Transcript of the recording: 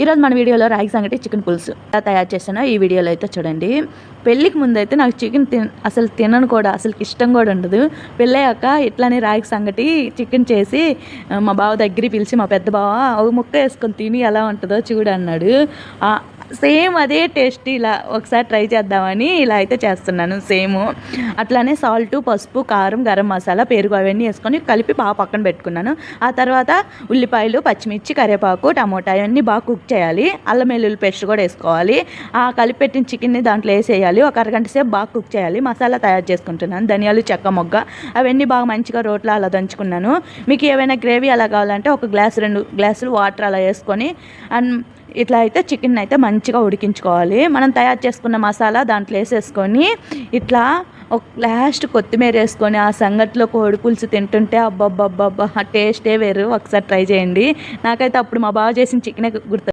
ఈరోజు మన వీడియోలో రాగి సంగటి చికెన్ పులుసు ఎలా తయారు చేసానో ఈ వీడియోలో అయితే చూడండి. పెళ్ళికి ముందు అయితే నాకు చికెన్ అసలు తినను కూడా, అసలు ఇష్టం కూడా ఉండదు. పెళ్ళయ్యాక ఇట్లానే రాగి సంగటి చికెన్ చేసి మా బావ దగ్గరికి పిలిచి, మా పెద్ద బావ ఒక ముక్క వేసుకొని తిని ఎలా ఉంటుందో చూడు అన్నాడు. సేమ్ అదే టేస్ట్ ఇలా ఒకసారి ట్రై చేద్దామని ఇలా అయితే చేస్తున్నాను. సేమ్ అట్లానే సాల్ట్, పసుపు, కారం, గరం మసాలా, పెరుగు అవన్నీ వేసుకొని కలిపి బాగా పక్కన పెట్టుకున్నాను. ఆ తర్వాత ఉల్లిపాయలు, పచ్చిమిర్చి, కరివేపాకు, టమోటా ఇవన్నీ బాగా కుక్ చేయాలి. అల్లం వెల్లుల్లి పేస్ట్ కూడా వేసుకోవాలి. ఆ కలిపి పెట్టిన చికెన్ని దాంట్లో వేసేయాలి. ఒక అరగంట సేపు బాగా కుక్ చేయాలి. మసాలా తయారు చేసుకుంటున్నాను. ధనియాలు, చెక్క, మొగ్గ అవన్నీ బాగా మంచిగా రోట్లో అలా దంచుకున్నాను. మీకు ఏమైనా గ్రేవీ అలా కావాలంటే 1 గ్లాసు 2 గ్లాసులు వాటర్ అలా వేసుకొని ఇట్లా అయితే చికెన్ అయితే మంచిగా ఉడికించుకోవాలి. మనం తయారు చేసుకున్న మసాలా దాంట్లో వేసేసుకొని ఇట్లా ఒక లాస్ట్ కొత్తిమీర వేసుకొని ఆ సంగట్లో కోడి పులుసు తింటుంటే అబ్బబ్బబ్బబ్బా టేస్టే వేరు. ఒకసారి ట్రై చేయండి. నాకైతే అప్పుడు మా బావ చేసిన చికెనే గుర్తు.